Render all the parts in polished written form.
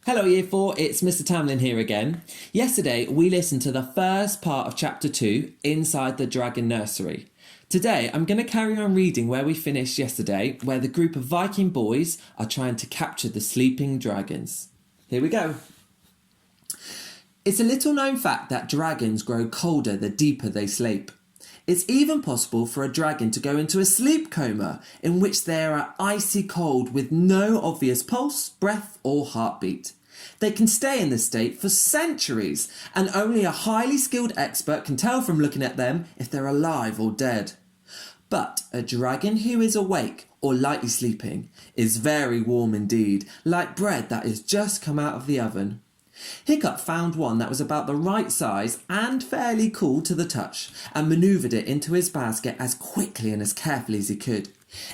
Hello Year 4, it's Mr Tamlin here again. Yesterday we listened to the first part of Chapter 2, Inside the Dragon Nursery. Today I'm going to carry on reading where we finished yesterday, where the group of Viking boys are trying to capture the sleeping dragons. Here we go. It's a little known fact that dragons grow colder the deeper they sleep. It's even possible for a dragon to go into a sleep coma in which they are icy cold with no obvious pulse, breath or heartbeat. They can stay in this state for centuries, and only a highly skilled expert can tell from looking at them if they're alive or dead. But a dragon who is awake or lightly sleeping is very warm indeed, like bread that has just come out of the oven. Hiccup found one that was about the right size and fairly cool to the touch, and manoeuvred it into his basket as quickly and as carefully as he could.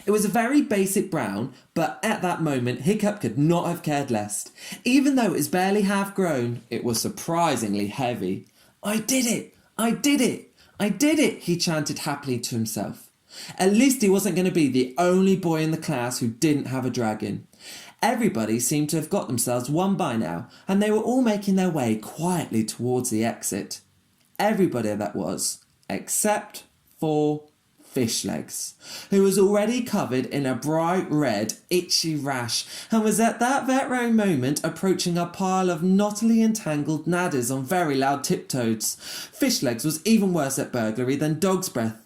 It was a very basic brown, but at that moment Hiccup could not have cared less. Even though it was barely half grown, it was surprisingly heavy. "I did it! I did it! I did it!" he chanted happily to himself. At least he wasn't going to be the only boy in the class who didn't have a dragon. Everybody seemed to have got themselves one by now, and they were all making their way quietly towards the exit. Everybody that was, except for Fishlegs, who was already covered in a bright red, itchy rash, and was at that very moment approaching a pile of knottily entangled nadders on very loud tiptoes. Fishlegs was even worse at burglary than Dog's Breath.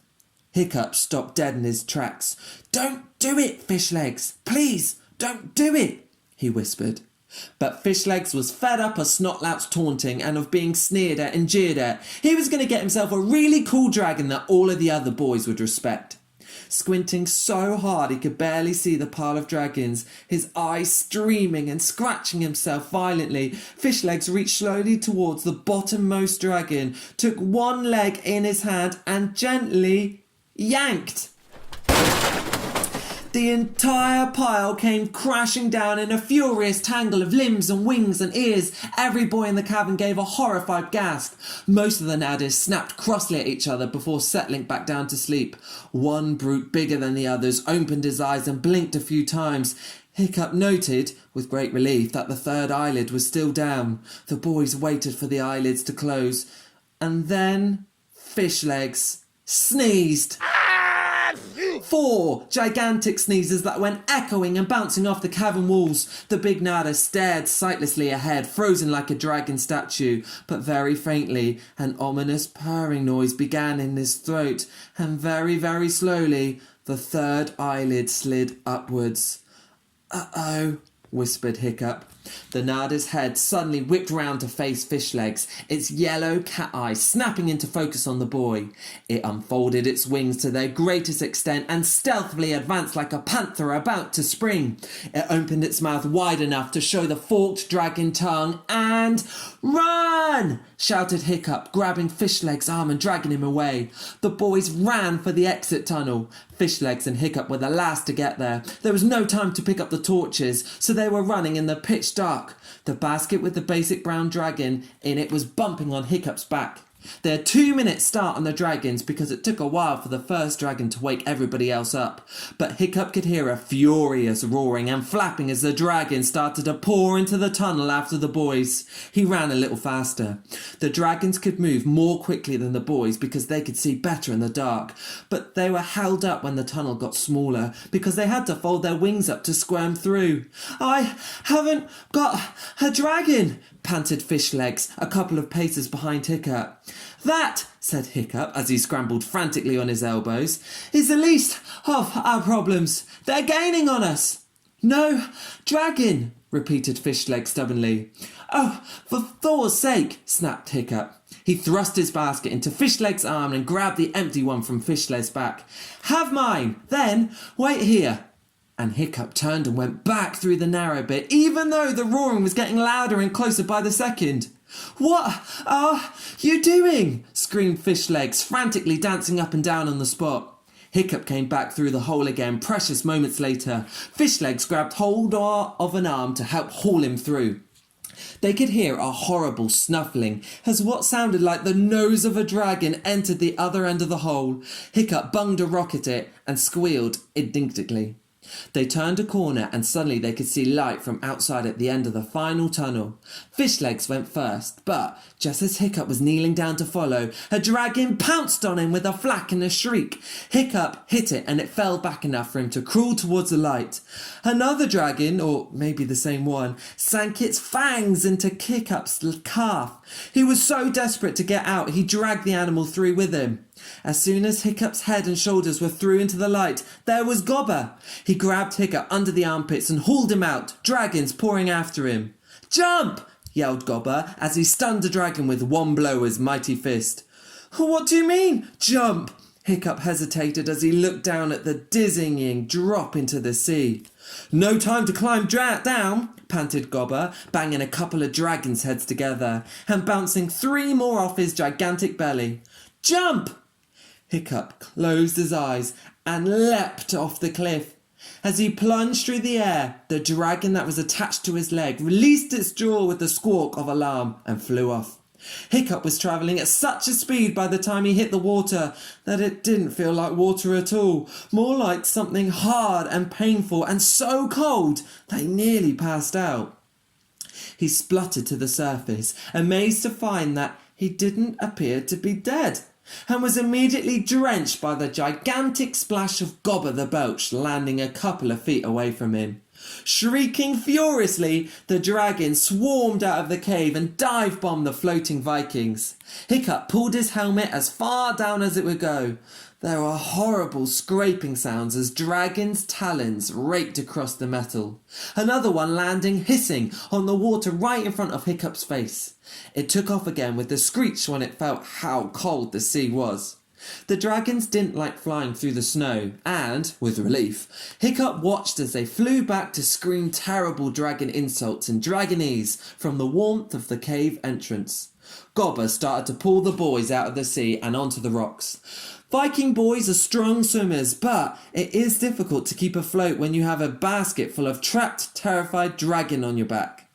Hiccup stopped dead in his tracks. "Don't do it, Fishlegs! Please, don't do it!" he whispered. But Fishlegs was fed up of Snotlout's taunting and of being sneered at and jeered at. He was going to get himself a really cool dragon that all of the other boys would respect. Squinting so hard he could barely see the pile of dragons, his eyes streaming and scratching himself violently, Fishlegs reached slowly towards the bottommost dragon, took one leg in his hand and gently yanked. The entire pile came crashing down in a furious tangle of limbs and wings and ears. Every boy in the cavern gave a horrified gasp. Most of the nadders snapped crossly at each other before settling back down to sleep. One brute bigger than the others opened his eyes and blinked a few times. Hiccup noted, with great relief, that the third eyelid was still down. The boys waited for the eyelids to close. And then Fishlegs sneezed. 4 gigantic sneezes that went echoing and bouncing off the cavern walls. The big nadder stared sightlessly ahead, frozen like a dragon statue, but very faintly an ominous purring noise began in his throat, and very slowly the third eyelid slid upwards. "Uh-oh," whispered Hiccup. The nadder's head suddenly whipped round to face Fishlegs, its yellow cat eyes snapping into focus on the boy. It unfolded its wings to their greatest extent and stealthily advanced like a panther about to spring. It opened its mouth wide enough to show the forked dragon tongue and... "Run!" shouted Hiccup, grabbing Fishlegs' arm and dragging him away. The boys ran for the exit tunnel. Fishlegs and Hiccup were the last to get there. There was no time to pick up the torches, so they were running in the pitch dark. The basket with the basic brown dragon in it was bumping on Hiccup's back. They had 2 minutes start on the dragons because it took a while for the first dragon to wake everybody else up. But Hiccup could hear a furious roaring and flapping as the dragon started to pour into the tunnel after the boys. He ran a little faster. The dragons could move more quickly than the boys because they could see better in the dark. But they were held up when the tunnel got smaller because they had to fold their wings up to squirm through. "I haven't got a dragon," panted Fishlegs, a couple of paces behind Hiccup. "That," said Hiccup as he scrambled frantically on his elbows, "is the least of our problems. They're gaining on us." "No dragon," repeated Fishlegs stubbornly. "Oh, for Thor's sake," snapped Hiccup. He thrust his basket into Fishlegs' arm and grabbed the empty one from Fishlegs' back. "Have mine, then wait here." And Hiccup turned and went back through the narrow bit, even though the roaring was getting louder and closer by the second. "What are you doing?" screamed Fishlegs, frantically dancing up and down on the spot. Hiccup came back through the hole again precious moments later. Fishlegs grabbed hold of an arm to help haul him through. They could hear a horrible snuffling as what sounded like the nose of a dragon entered the other end of the hole. Hiccup bunged a rock at it and squealed indignantly. They turned a corner and suddenly they could see light from outside at the end of the final tunnel. Fishlegs went first, but just as Hiccup was kneeling down to follow, a dragon pounced on him with a flack and a shriek. Hiccup hit it and it fell back enough for him to crawl towards the light. Another dragon, or maybe the same one, sank its fangs into Hiccup's calf. He was so desperate to get out, he dragged the animal through with him. As soon as Hiccup's head and shoulders were through into the light, there was Gobber. He grabbed Hiccup under the armpits and hauled him out, dragons pouring after him. "Jump!" yelled Gobber as he stunned the dragon with one blow of his mighty fist. "What do you mean, jump?" Hiccup hesitated as he looked down at the dizzying drop into the sea. "No time to climb down," panted Gobber, banging a couple of dragons' heads together and bouncing 3 more off his gigantic belly. "Jump!" Hiccup closed his eyes and leapt off the cliff. As he plunged through the air, the dragon that was attached to his leg released its jaw with a squawk of alarm and flew off. Hiccup was travelling at such a speed by the time he hit the water that it didn't feel like water at all, more like something hard and painful and so cold that he nearly passed out. He spluttered to the surface, amazed to find that he didn't appear to be dead, and was immediately drenched by the gigantic splash of Gobber the Belch landing a couple of feet away from him. Shrieking furiously, the dragon swarmed out of the cave and dive-bombed the floating Vikings. Hiccup pulled his helmet as far down as it would go. There were horrible scraping sounds as dragons' talons raked across the metal. Another one landing hissing on the water right in front of Hiccup's face. It took off again with a screech when it felt how cold the sea was. The dragons didn't like flying through the snow, and, with relief, Hiccup watched as they flew back to scream terrible dragon insults in dragonese from the warmth of the cave entrance. Gobber started to pull the boys out of the sea and onto the rocks. Viking boys are strong swimmers, but it is difficult to keep afloat when you have a basket full of trapped, terrified dragon on your back.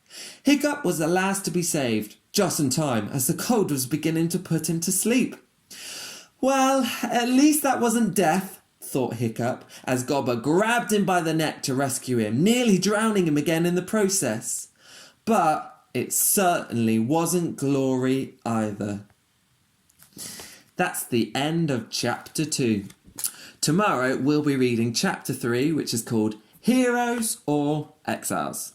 Hiccup was the last to be saved, just in time, as the cold was beginning to put him to sleep. "Well, at least that wasn't death," thought Hiccup, as Gobber grabbed him by the neck to rescue him, nearly drowning him again in the process. But it certainly wasn't glory either. That's the end of chapter 2. Tomorrow we'll be reading chapter 3, which is called Heroes or Exiles.